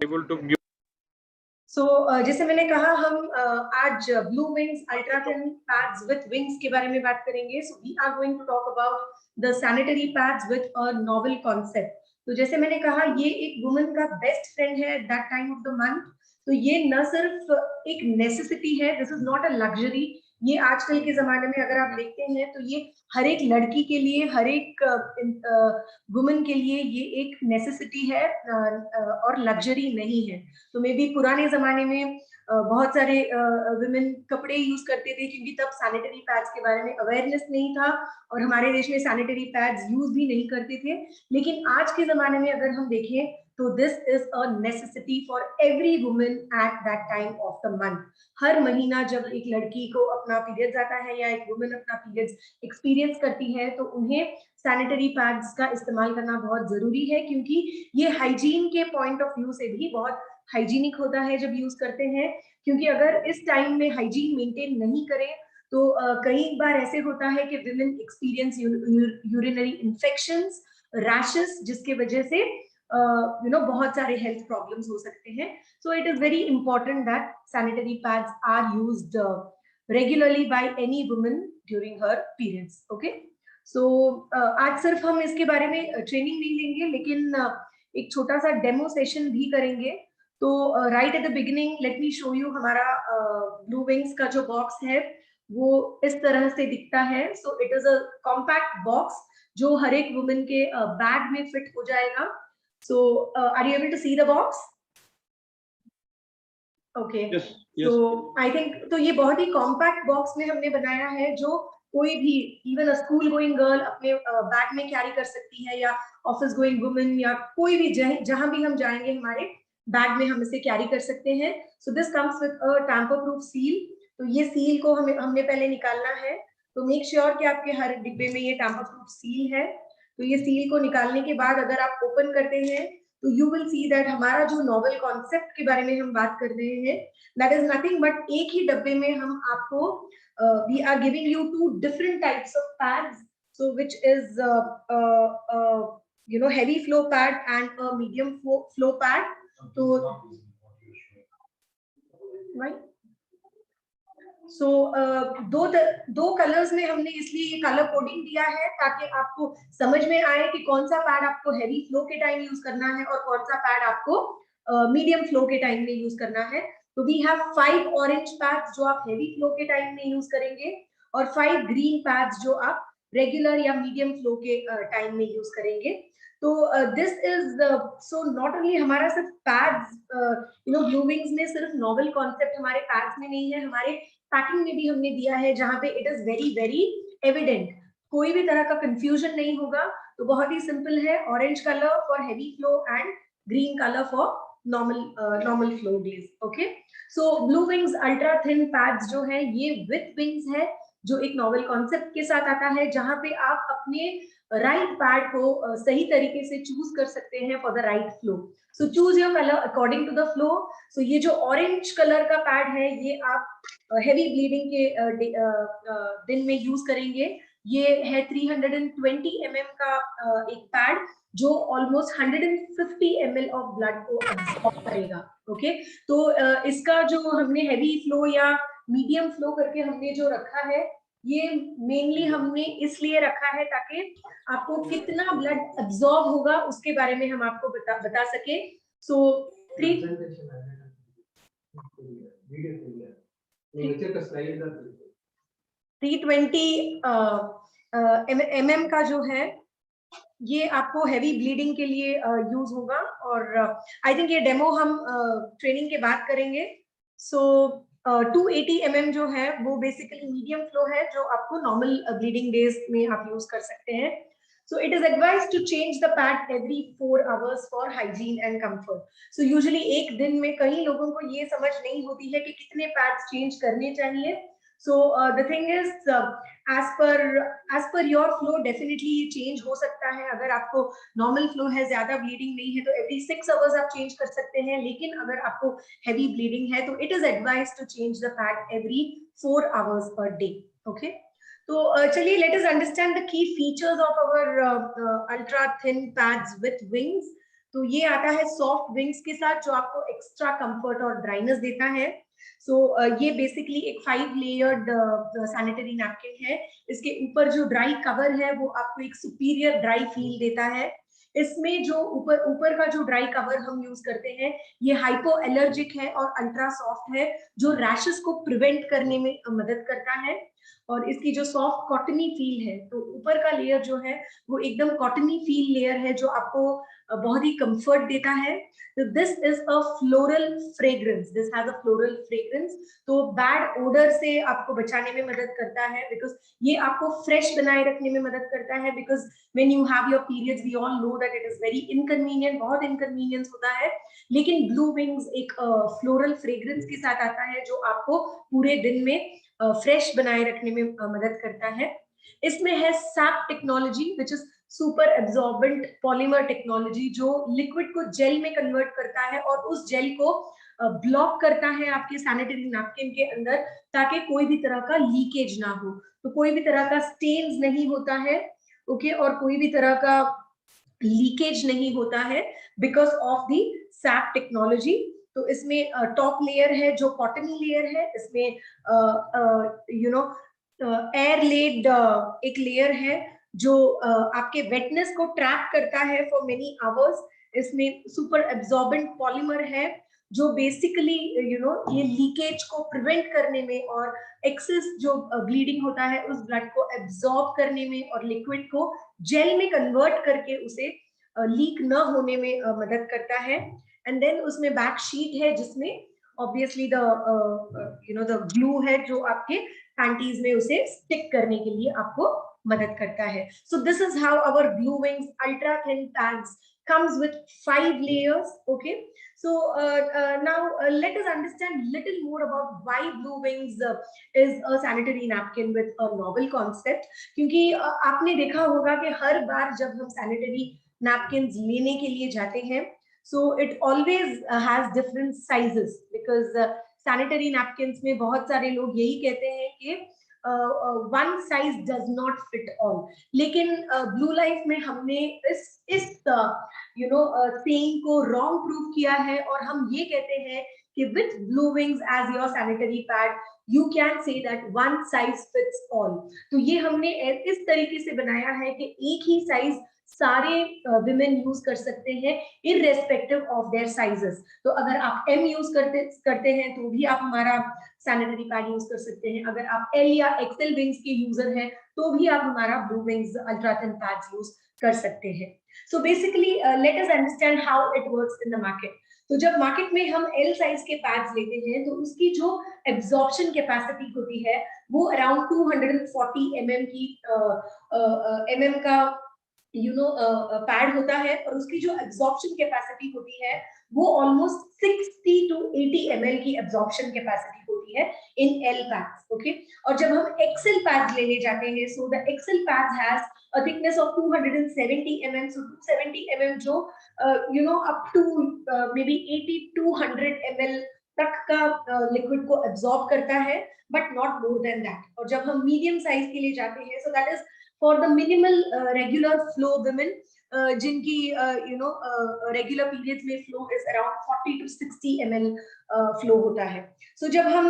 able to give. So जैसे मैंने कहा हम आज blue wings ultra thin pads with wings के बारे में बात करेंगे. So we are going to talk about the sanitary pads with a novel concept. तो जैसे मैंने कहा ये एक वुमन का बेस्ट फ्रेंड है at that time of the month. तो ये न सिर्फ एक नेसेसिटी है, this is not a luxury. ये आजकल के जमाने में अगर आप देखते हैं तो ये हर एक लड़की के लिए, हर एक वुमन के लिए ये एक नेसेसिटी है और लग्जरी नहीं है. तो मे बी पुराने जमाने में बहुत सारे वुमेन कपड़े यूज करते थे क्योंकि तब सैनिटरी पैड्स के बारे में अवेयरनेस नहीं था और हमारे देश में सैनिटरी पैड्स यूज भी नहीं करते थे. लेकिन आज के जमाने में अगर हम देखें तो this is a necessity for every woman at that time of the month. हर महीना जब एक लड़की को अपना पीरियड्स आता है या एक वुमन अपना पीरियड्स एक्सपीरियंस करती है तो उन्हें सैनिटरी पैड्स का इस्तेमाल करना बहुत जरूरी है क्योंकि ये हाइजीन के पॉइंट ऑफ व्यू से भी बहुत हाइजीनिक होता है जब यूज करते हैं. क्योंकि अगर इस टाइम में हाइजीन मेंटेन नहीं करें तो कई बार ऐसे होता है कि women experience urinary infections, rashes, जिसके वजह से बहुत सारे हेल्थ प्रॉब्लम्स हो सकते हैं. So it is very important that sanitary pads are used regularly by any woman during her periods. Okay, so आज सिर्फ हम इसके बारे में ट्रेनिंग नहीं लेंगे लेकिन एक छोटा सा डेमो सेशन भी करेंगे. तो right at the beginning let me show you हमारा ब्लू विंग्स का जो बॉक्स है वो इस तरह से दिखता है. सो it is a compact box जो हर एक वुमन के बैग में फिट हो जाएगा. So are you able to see the box? Okay, तो आई थिंक तो ये बहुत ही कॉम्पैक्ट बॉक्स में हमने बनाया है जो कोई भी इवन अ स्कूल गोइंग गर्ल अपने बैग में कैरी कर सकती है या ऑफिस गोइंग वुमन या कोई भी जहां भी हम जाएंगे हमारे बैग में हम इसे कैरी कर सकते हैं. So this comes with a tamper proof seal. तो ये सील को हमने पहले निकालना है. तो मेक श्योर कि आपके हर डिब्बे में ये टैम्पर प्रूफ सील है. तो ये सील को निकालने के बाद अगर आप ओपन करते हैं तो यू विल सी दैट हमारा जो नॉवल कॉन्सेप्ट के बारे में हम बात कर रहे हैं दैट इज नथिंग बट एक ही डब्बे में हम आपको we are giving you two different types of pads. So which is heavy flow pad and a medium flow pad. तो right, सो दो कलर्स में हमने इसलिए ये कलर कोडिंग दिया है ताकि आपको समझ में आए कि कौन सा पैड आपको हैवी फ्लो के टाइम यूज करना है और कौन सा पैड आपको मीडियम फ्लो के टाइम में यूज करना है. तो वी हैव 5 ऑरेंज पैड्स जो आप हैवी फ्लो के टाइम में यूज करेंगे और 5 ग्रीन पैड्स जो आप रेगुलर या मीडियम फ्लो के टाइम में यूज करेंगे. तो this is so not only हमारा सिर्फ पैड्स ब्लू विंग्स में सिर्फ नॉवल कॉन्सेप्ट हमारे पैड्स में नहीं है, हमारे पैकिंग में भी हमने दिया है जहां पे it is very very evident, कोई भी तरह का कंफ्यूजन नहीं होगा. तो बहुत ही सिंपल है, orange colour for heavy flow and green colour for normal flow days. Okay, so blue wings ultra thin pads जो है ये विथ विंग्स है जो एक नॉवल कॉन्सेप्ट के साथ आता है जहां पे आप अपने राइट पैड को सही तरीके से चूज कर सकते हैं for the right flow. So choose your colour according to the flow. So ये जो ऑरेंज कलर का पैड है ये आप हेवी ब्लीडिंग के दिन में यूज करेंगे. ये है 320 mm का एक पैड जो ऑलमोस्ट 150 ml ऑफ ब्लड को अब्सॉर्ब करेगा. ओके, तो इसका जो हमने हेवी फ्लो या मीडियम फ्लो करके हमने जो रखा है ये मेनली हमने इसलिए रखा है ताकि आपको कितना ब्लड अब्सॉर्ब होगा उसके बारे में हम आपको बता सके. सो 320 mm का जो है ये आपको हेवी ब्लीडिंग के लिए यूज होगा और आई थिंक ये डेमो हम ट्रेनिंग के बाद करेंगे. सो 280 mm जो है वो बेसिकली मीडियम फ्लो है जो आपको नॉर्मल ब्लीडिंग डेज में आप यूज कर सकते हैं. So it is advised to change the pad every 4 hours for hygiene and comfort. So usually एक दिन में कई लोगों को ये समझ नहीं होती है कि कितने pads change करने चाहिए. So the thing is as per your flow definitely ये change हो सकता है. अगर आपको normal flow है, ज्यादा bleeding नहीं है तो every 6 hours आप change कर सकते हैं. लेकिन अगर आपको heavy bleeding है तो it is advised to change the pad every 4 hours per day. Okay. तो चलिए let us understand the key features of our ultra thin pads with wings. तो ये आता है सॉफ्ट विंग्स के साथ जो आपको एक्स्ट्रा कंफर्ट और ड्राइनेस देता है। सो ये बेसिकली एक 5 लेयर्ड सैनिटरी नैपकिन है। इसके ऊपर जो ड्राई कवर है वो आपको एक सुपीरियर ड्राई फील देता है। इसमें जो ऊपर का जो ड्राई कवर हम यूज करते हैं ये हाइपो एलर्जिक है और अल्ट्रा सॉफ्ट है, जो रैशेस को प्रिवेंट करने में मदद करता है। और इसकी जो सॉफ्ट कॉटनी फील है, तो ऊपर का लेयर जो है वो एकदम कॉटनी फील लेयर है जो आपको बहुत ही कंफर्ट देता है। This is a floral fragrance, this has a floral fragrance. तो बैड ओडर से आपको बचाने में मदद करता है, बिकॉज ये आपको फ्रेश बनाए रखने में मदद करता है। Because when you have your periods we all know that it is very inconvenient, बहुत इनकन्वीनियंस होता है। लेकिन ब्लू विंग्स एक फ्लोरल फ्रेग्रेंस के साथ आता है जो आपको पूरे दिन में फ्रेश बनाए रखने में मदद करता है। इसमें है SAP technology which is super absorbent polymer technology, जो लिक्विड को जेल में कन्वर्ट करता है और उस जेल को ब्लॉक करता है आपके सैनिटरी नैपकिन के अंदर, ताकि कोई भी तरह का लीकेज ना हो। तो कोई भी तरह का स्टेन्स नहीं होता है, ओके, और कोई भी तरह का लीकेज नहीं होता है because of the SAP technology. तो इसमें टॉप लेयर है जो कॉटनी लेयर है, इसमें यू नो एयर लेड एक लेयर है जो आपके वेटनेस को ट्रैप करता है फॉर मेनी आवर्स। इसमें सुपर एब्जॉर्बेंट पॉलीमर है जो बेसिकली ये लीकेज को प्रिवेंट करने में और एक्सेस जो ब्लीडिंग होता है उस ब्लड को एब्जॉर्ब करने में और लिक्विड को जेल में कन्वर्ट करके उसे लीक न होने में मदद करता है। एंड देन उसमें बैक शीट है जिसमें ऑब्वियसली द ग्लू है जो आपके पैंटीज में उसे स्टिक करने के लिए आपको मदद करता है। So this is how our blue wings ultra thin pads comes with 5 layers. Okay, so now let us understand little more about why Blue Wings is a sanitary napkin with a novel concept. क्योंकि आपने देखा होगा कि हर बार जब हम sanitary napkins लेने के लिए जाते हैं, so it always has different sizes, because sanitary napkins में बहुत सारे लोग यही कहते हैं कि one size does not fit all. लेकिन ब्लू लाइफ में हमने इस saying को wrong proof किया है और हम ये कहते हैं कि with Blue Wings as your sanitary pad you can say that one size fits all. तो ये हमने इस तरीके से बनाया है कि एक ही साइज सारे विमेन यूज कर सकते हैं इररेस्पेक्टिव ऑफ देयर साइजेस। तो अगर आप एम यूज करते हैं तो भी आप हमारा सैनिटरी पैड यूज कर सकते हैं। अगर आप एल या एक्सएल विंग्स के यूजर हैं तो भी आप हमारा blue wings ultra thin pads use कर सकते हैं। So basically let us understand how it works in the market. तो जब मार्केट में हम एल साइज के पैड्स लेते हैं तो उसकी जो एब्जॉर्प्शन कैपेसिटी होती है वो अराउंड 240 mm की mm का पैड होता है, और उसकी जो एब्जॉर्प्शन कैपेसिटी होती है वो ऑलमोस्ट 60 to 80 ml की एब्जॉर्प्शन कैपेसिटी होती है इन एल पैड्स। ओके, और जब हम एक्सेल पैड्स लेने जाते हैं, so the XL pads has a thickness of 270 mm, सो 270 mm जो up to may be 80 to 100 ml तक का लिक्विड को एब्जॉर्ब करता है, but not more than that. और जब हम मीडियम साइज के लिए जाते हैं, सो that is for the minimal regular flow women जिनकी regular periods में flow is around 40 to 60 ml flow होता है। So जब हम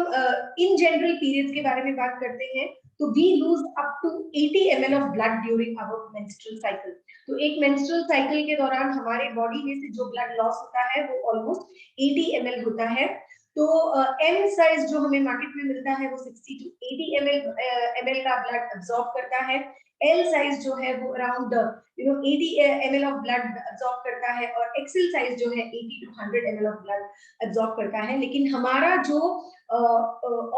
in general periods के बारे में बात करते हैं तो we lose up to 80 ml of blood during our menstrual cycle। तो एक menstrual cycle के दौरान हमारे body में से जो blood loss होता है वो almost 80 ml होता है। तो M साइज जो हमें मार्केट में मिलता है वो 60 to 80 ml का ब्लड एब्जॉर्ब करता है। एल साइज जो है वो around 80 ml of blood absorb करता है, और एक्सेल साइज जो है 80 to 100 ml of blood absorb करता है। लेकिन हमारा जो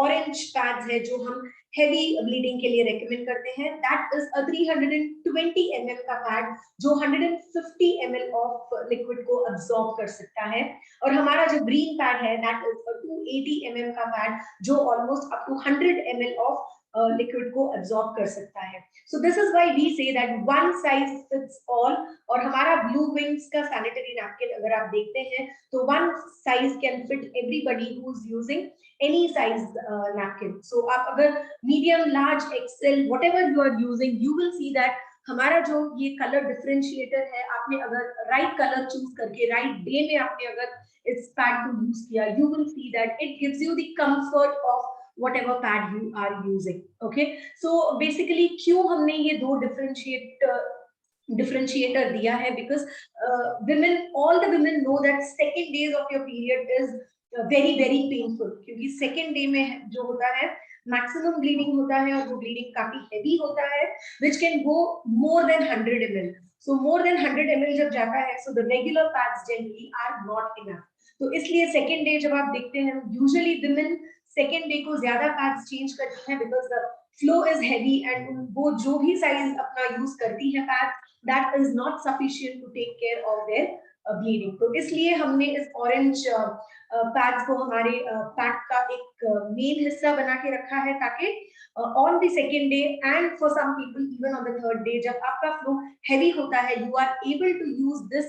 ऑरेंज पैड्स है जो हम हेवी ब्लीडिंग के लिए रेकमेंड करते हैं, दैट इज अ 320 ml का पैड जो 150 ml ऑफ लिक्विड को एब्जॉर्ब कर सकता है। और हमारा जो ग्रीन पैड है दैट इज अ 280 ml का पैड जो almost up to 100 ml of liquid को एब्जॉर्ब कर सकता है। So this is why we say that one size fits all. और हमारा ब्लू विंग्स का सैनिटरी नैपकिन अगर आप देखते हैं तो one size can fit everybody who is using any size napkin. So आप अगर medium, large, XL, whatever you are using, you will see that हमारा जो ये कलर डिफरेंशिएटर है, आपने अगर राइट कलर चूज करके राइट डे में आपने अगर इस पैड को यूज किया, you will see that it gives you the comfort of whatever pad you are using. Okay, so basically क्यों हमने ये दो differentiator दिया है, because women, all the women know that second days of your period is very very painful, क्योंकि second day में जो होता है मैक्सिमम ब्लीडिंग होता है और वो ब्लीडिंग काफी हेवी होता है, which can go more than 100 ml. So more than 100 ml जब जाता है, so the regular pads generally are not enough. तो इसलिए सेकेंड डे जब आप देखते हैं, यूजुअली विमेन सेकेंड डे को ज्यादा पैड्स चेंज करती हैं, because the flow is heavy and वो जो भी साइज अपना यूज करती है pad, that is not sufficient to take care of their bleeding. तो इसलिए हमने इस ऑरेंज पैड्स को हमारे पैड का एक मेन हिस्सा बना के रखा है, ताकि on the second day and for some people even on the third day, जब आपका फ्लो heavy होता है, you are able to use this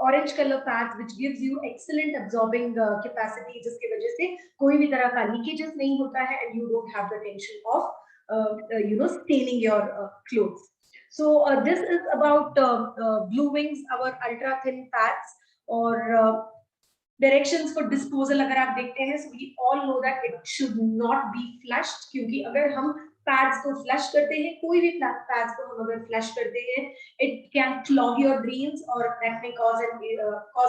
orange color pads which gives you excellent absorbing capacity, जिसके वजह से कोई भी तरह का लीकेजेस नहीं होता है and you don't have the tension of staining your clothes. So this is about Blue Wings, our ultra thin pads. और डायरेक्शंस फॉर डिस्पोजल अगर आप देखते हैं, so we all know that it should not be flushed, क्योंकि अगर हम pads को flush करते हैं, कोई भी पैड्स को हम अगर फ्लश करते हैं, it can clog your drains और that may cause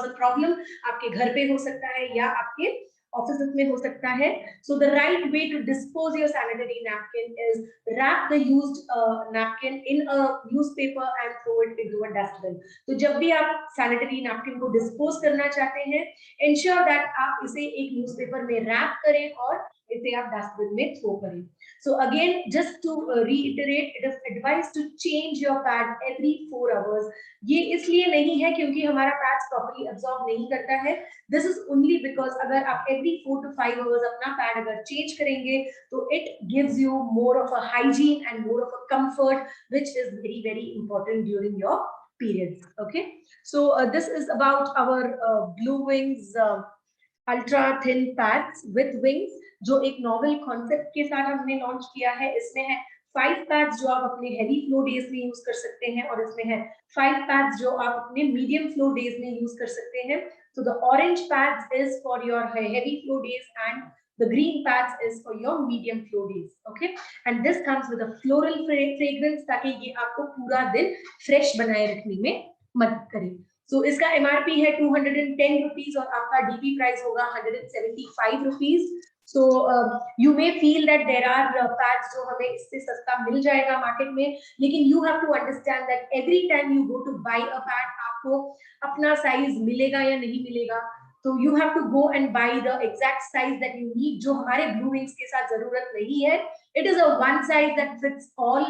a problem. आपके घर पे हो सकता है या आपके ऑफिस में हो सकता है. So the right way to dispose your sanitary napkin is wrap the used napkin in a newspaper and throw it into a dustbin. तो जब भी आप सैनिटरी नैपकिन को डिस्पोज करना चाहते हैं, ensure that आप इसे एक न्यूज़पेपर में रैप करें और इसे आप डस्टबिन में थ्रो करें. So again, just to reiterate, it is advised to change your pad every 4 hours. ये इसलिए नहीं है क्योंकि हमारा पैड्स प्रॉपर्ली अब्सॉर्ब नहीं करता है. This is only because अगर आप every 4 to 5 hours अपना पैड अगर चेंज करेंगे, तो it gives you more of a hygiene and more of a comfort, which is very very important during your periods. Okay, so this is about our Blue Wings ultra thin pads with wings, जो एक novel concept के साथ हमने launch किया है. इसमें है 5 pads जो आप अपने हेवी फ्लो डेज में यूज कर सकते हैं, और इसमें है 5 पैड्स जो आप अपने मीडियम फ्लो डेज में यूज कर सकते हैं. So the orange pads is for your heavy flow days and the green pads is for your medium flow days. Okay, and this comes with a floral fragrance, ताकि ये आपको पूरा दिन fresh बनाए रखने में मदद करे. So इसका MRP है 210 रुपीज और आपका DP प्राइस होगा 175 rupees. So you may feel that there are pads जो हमें इससे सस्ता मिल जाएगा मार्केट में, लेकिन you have to understand that every time you go to buy a pad, आपको अपना साइज मिलेगा या नहीं मिलेगा. तो you have to go and buy the exact size that you need, जो हमारे Blue Wings के साथ जरूरत नहीं है. It is a one size that fits all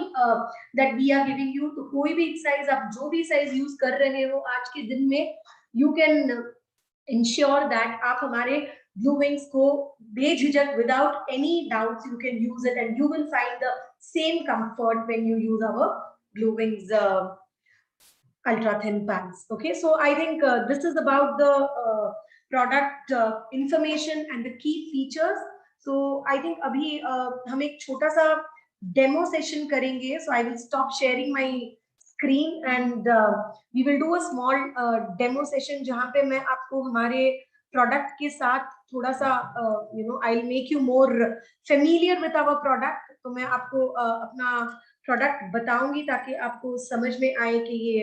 that we are giving you. तो कोई भी साइज, आप जो भी साइज यूज कर रहे हो आज के दिन में, you can ensure that आप हमारे Blue Wings को बेझिझक without any doubts you can use it, and you will find the same comfort when you use our Blue Wings ultra thin pads. Okay, so I think this is about the product information and the key features. So I think अभी हम एक छोटा सा demo session करेंगे. So I will stop sharing my screen and we will do a small demo session जहाँ पे मैं आपको हमारे प्रोडक्ट के साथ थोड़ा सा I will make you more familiar with our product. तो मैं आपको अपना प्रोडक्ट बताऊंगी ताकि आपको समझ में आए कि ये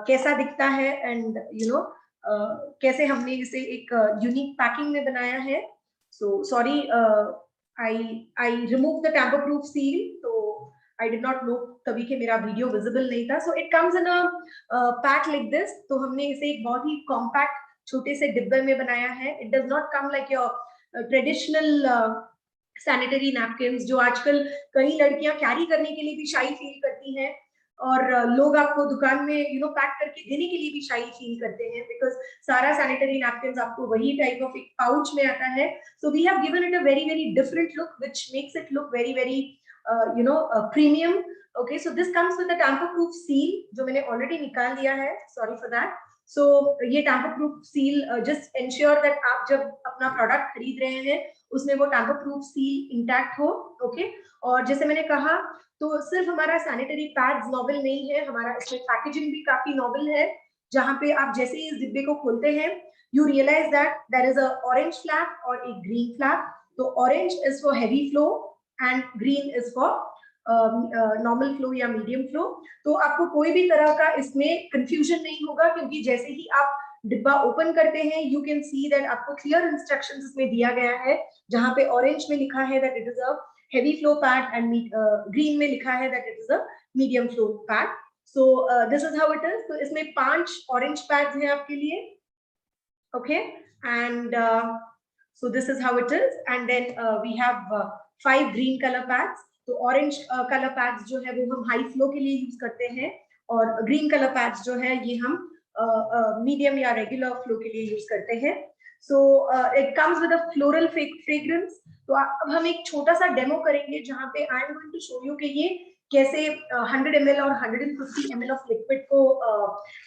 कैसा दिखता है एंड कैसे हमने इसे एक यूनिक पैकिंग में बनाया है. So sorry, I remove the tamper proof seal, तो आई डिड नॉट नो तभी कि मेरा वीडियो विजिबल नहीं था. So it comes in a pack like this. तो हमने इसे एक बहुत ही कॉम्पैक्ट छोटे से डिब्बे में बनाया है. It does not come like your traditional sanitary napkins जो आजकल कई लड़कियां कैरी करने के लिए भी शाई फील करती हैं, और लोग आपको दुकान में पैक करके देने के लिए भी शाई फील करते हैं, बिकॉज सारा सैनिटरी नैपकिन्स आपको वही टाइप ऑफ एक पाउच में आता है. So we have given it a very very different look which makes it look very very premium. Okay, so this comes with a tamper proof seal जो मैंने already निकाल दिया है. Sorry for that. सो ये tamper proof seal just ensure that आप जब अपना product खरीद रहे हैं उसमें वो टैम्पर प्रूफ सील इंटैक्ट हो, ओके। और जैसे मैंने कहा तो सिर्फ हमारा सैनिटरी पैड्स नॉवल नहीं है, हमारा इसमें पैकेजिंग भी काफी नॉवल है, जहां पे आप जैसे ही इस डिब्बे को खोलते हैं you realize that there is a orange flap और एक ग्रीन फ्लैप। तो orange is for heavy flow and green is for normal flow या मीडियम फ्लो। तो आपको कोई भी तरह का इसमें कंफ्यूजन नहीं होगा, क्योंकि जैसे ही आप डिब्बा ओपन करते हैं यू कैन सी दैट आपको क्लियर इंस्ट्रक्शंस इसमें दिया गया है, जहां पे ऑरेंज में लिखा है that it is a heavy flow pad and green में लिखा है that it is a medium flow pad. So this is how it is. तो इसमें 5 orange pads हैं आपके लिए, okay, and so this is how it is, and then we have 5 green color pads. तो orange color pads जो है वो हम high flow के लिए यूज करते हैं, और green color pads जो है ये हम medium या regular flow के लिए यूज करते हैं। So it comes with a floral fragrance. तो अब हम एक छोटा सा डेमो करेंगे जहां पे I am going to show you कि ये कैसे 100 ml और 150 ml ऑफ लिक्विड को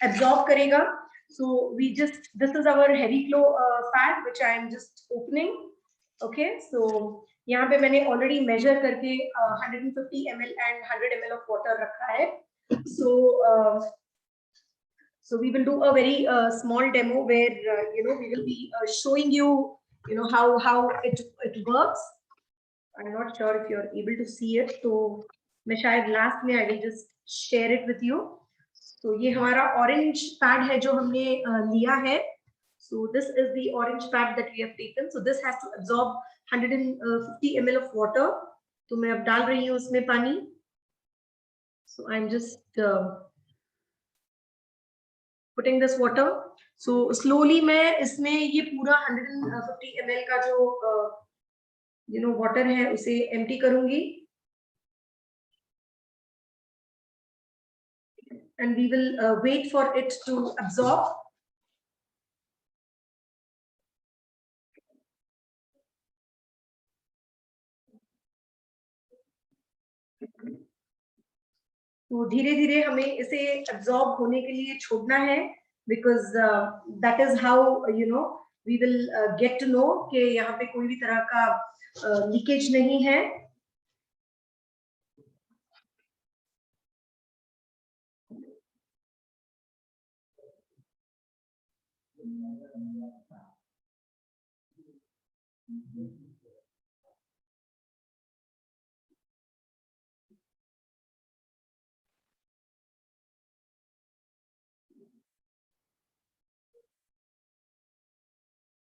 एब्जॉर्ब करेगा। So we just, this is our heavy flow pad which I am just opening, okay। So यहाँ पे मैंने ऑलरेडी मेजर करके 150 ml and 100 ml of water रखा है। So we will do a very small demo where we will be showing you how it works. I'm not sure if you're able to see it, तो मैं शायद last में I will just share it with you. तो ये हमारा orange pad है जो हमने लिया है। So this is the orange pad that we have taken. So this has to absorb 150 ml of water. तो मैं अब डाल रही हूँ उसमें पानी। So I'm just putting this water. So slowly मैं इसमें ये पूरा 150 ml का जो वाटर है उसे एम्प्टी करूंगी, and we will wait for it to absorb. तो धीरे धीरे हमें इसे एब्जॉर्ब होने के लिए छोड़ना है, because that is how we will get to know कि यहाँ पे कोई भी तरह का लीकेज नहीं है।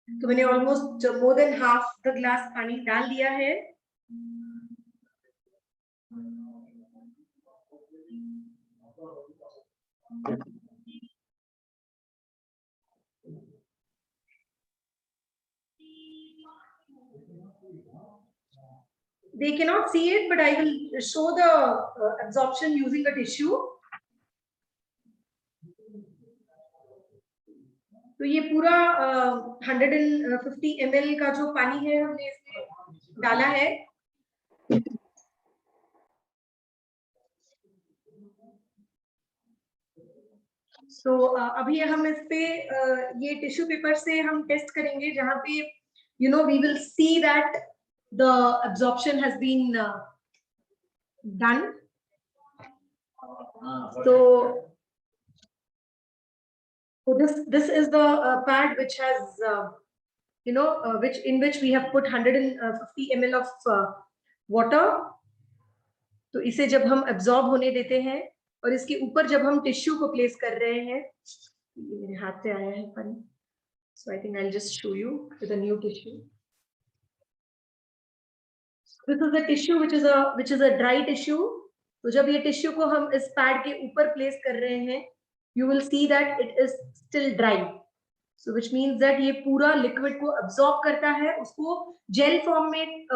तो मैंने almost more than half the glass पानी डाल दिया है। They cannot see it, but I will show the absorption using a tissue. तो ये पूरा 150 ml का जो पानी है हमने इसमें डाला है। तो अभी हम इस पे ये टिश्यू पेपर से हम टेस्ट करेंगे, जहां पे we will see that the absorption has been done. So this is the pad which has in which we have put 150 ml of water. तो इसे जब हम एब्जॉर्ब होने देते हैं और इसके ऊपर जब हम टिश्यू को प्लेस कर रहे हैं, ये मेरे हाथ पे आया है पानी, so I think I'll just show you with a new tissue. This is a tissue which is a dry tissue. तो जब ये टिश्यू को हम इस पैड के ऊपर प्लेस कर रहे हैं, you will see that it is still dry. So which means that ये पूरा लिक्विड को अब्सॉर्ब करता है, उसको जेल फॉर्म में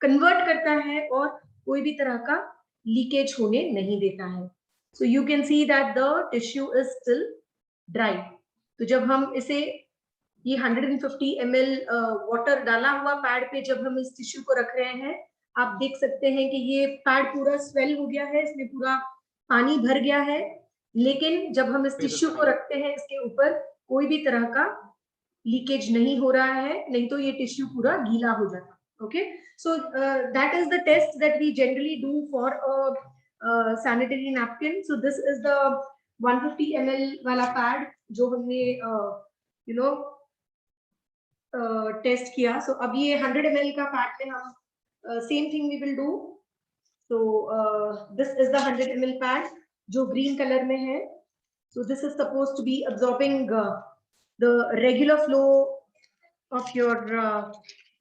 कन्वर्ट करता है और कोई भी तरह का लीकेज होने नहीं देता है। So you can see that the tissue is still dry. तो जब हम इसे ये 150 ml वाटर डाला हुआ पैड पे जब हम इस टिश्यू को रख रहे हैं, आप देख सकते हैं कि ये पैड पूरा स्वेल हो गया है, इसमें पूरा पानी भर गया है। लेकिन जब हम इस टिश्यू को रखते हैं इसके ऊपर कोई भी तरह का लीकेज नहीं हो रहा है, नहीं तो ये टिश्यू पूरा गीला हो जाता. Okay, so that is the test that we generally do for a sanitary napkin. So this is the 150 ml वाला पैड जो हमने यू नो टेस्ट किया. सो अब ये 100 ml का पैड में हम same thing we will do. So this is the 100 ml pad जो ग्रीन कलर में है. So this is supposed to be absorbing the regular flow of your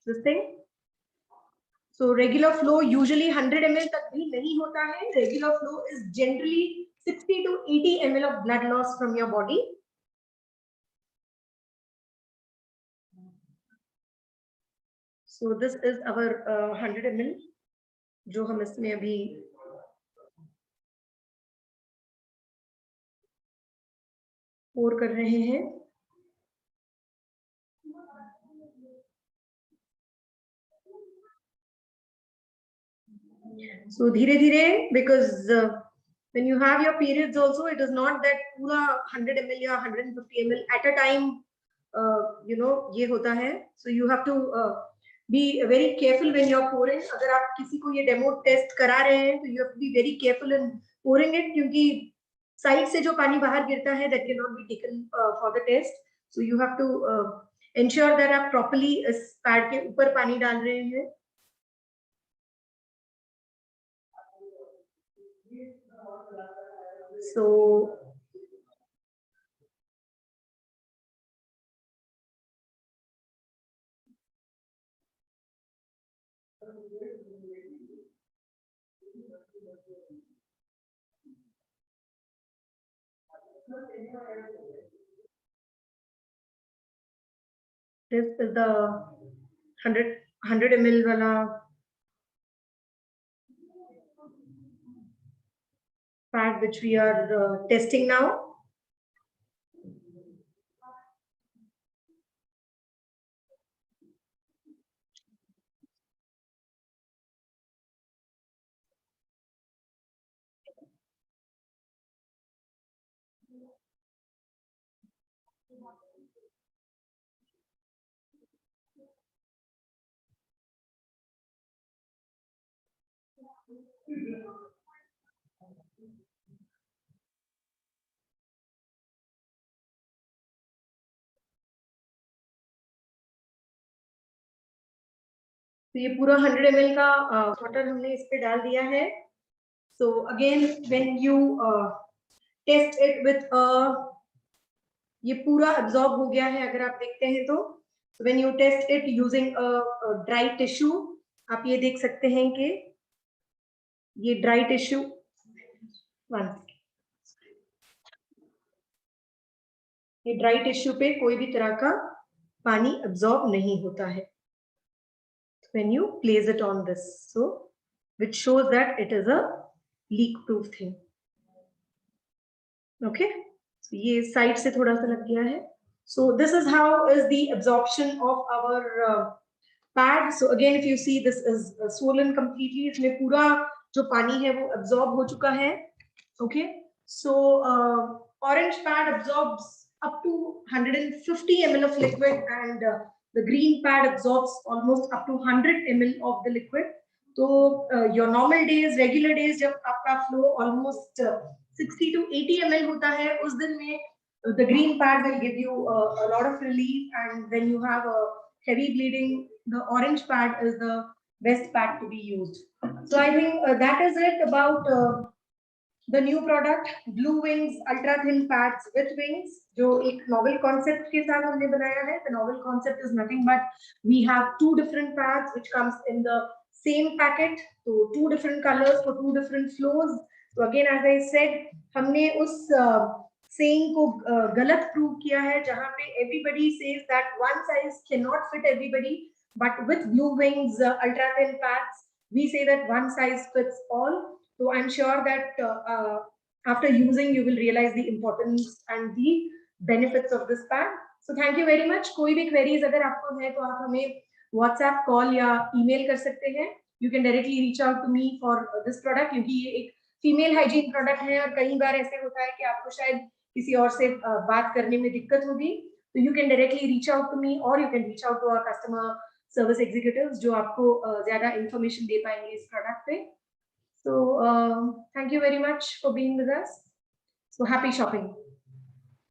this thing. So regular flow usually 100 ml तक भी नहीं होता है. Regular flow is generally 60 to 80 ml of blood loss from your body. So this is our 100 ml जो हम इसमें अभी pour कर रहे हैं. So धीरे धीरे, because when you have your periods also, it is not that पूरा 100 ml या 150 ml at a time ये होता है. So you have to be very careful when you are pouring. अगर आप किसी को ये डेमो टेस्ट करा रहे हैं तो you have to be very careful in pouring it, क्योंकि साइड से जो पानी बाहर गिरता है that cannot be taken for the test. So you have to ensure that आप properly इस पैड के ऊपर पानी डाल रहे हैं. So this is the 100 ml वाला pad which we are testing now. तो ये पूरा 100 ml का वाटर हमने इस पे डाल दिया है. So again when you test it with ये पूरा absorb हो गया है अगर आप देखते हैं तो. So when you test it using a dry tissue, आप ये देख सकते हैं कि ये dry tissue ये ड्राई टिश्यू पे कोई भी तरह का पानी absorb नहीं होता है when you place it on this, so which shows that it is a leak proof thing. Okay, so ये साइड से थोड़ा सा लग गया है. So this is how is the absorption of our pad. So again if you see this is swollen completely. इसमें पूरा जो पानी है वो absorb हो चुका है. Okay, so orange pad absorbs up to 150 ml of liquid and the green pad absorbs almost up to 100 ml of the liquid. So your normal days, regular days जब आपका flow almost 60 to 80 ml होता है, उस दिन में the green pad will give you a lot of relief, and when you have a heavy bleeding, the orange pad is the best pad to be used. So I think that is it about the new product Blue Wings ultra thin pads with wings, जो एक novel concept के साथ हमने बनाया है. The novel concept is nothing but we have two different pads which comes in the same packet, so two different colors for two different flows. So again as I said, हमने उस saying को गलत prove किया है जहाँ पे everybody says that one size cannot fit everybody, but with Blue Wings ultra thin pads we say that one size fits all. So I'm sure that after using you will realize the importance and the benefits of this pad. So thank you very much. कोई भी queries अगर आपको है तो आप हमें WhatsApp call या email कर सकते हैं. You can directly reach out to me for this product क्योंकि ये एक फीमेल हाइजीन प्रोडक्ट है और कई बार ऐसे होता है कि आपको शायद किसी और से बात करने में दिक्कत होगी, तो you can directly reach out to me और you can reach out to our customer service executives जो आपको ज्यादा इंफॉर्मेशन दे पाएंगे इस प्रोडक्ट पे। So thank you very much for being with us. So happy shopping.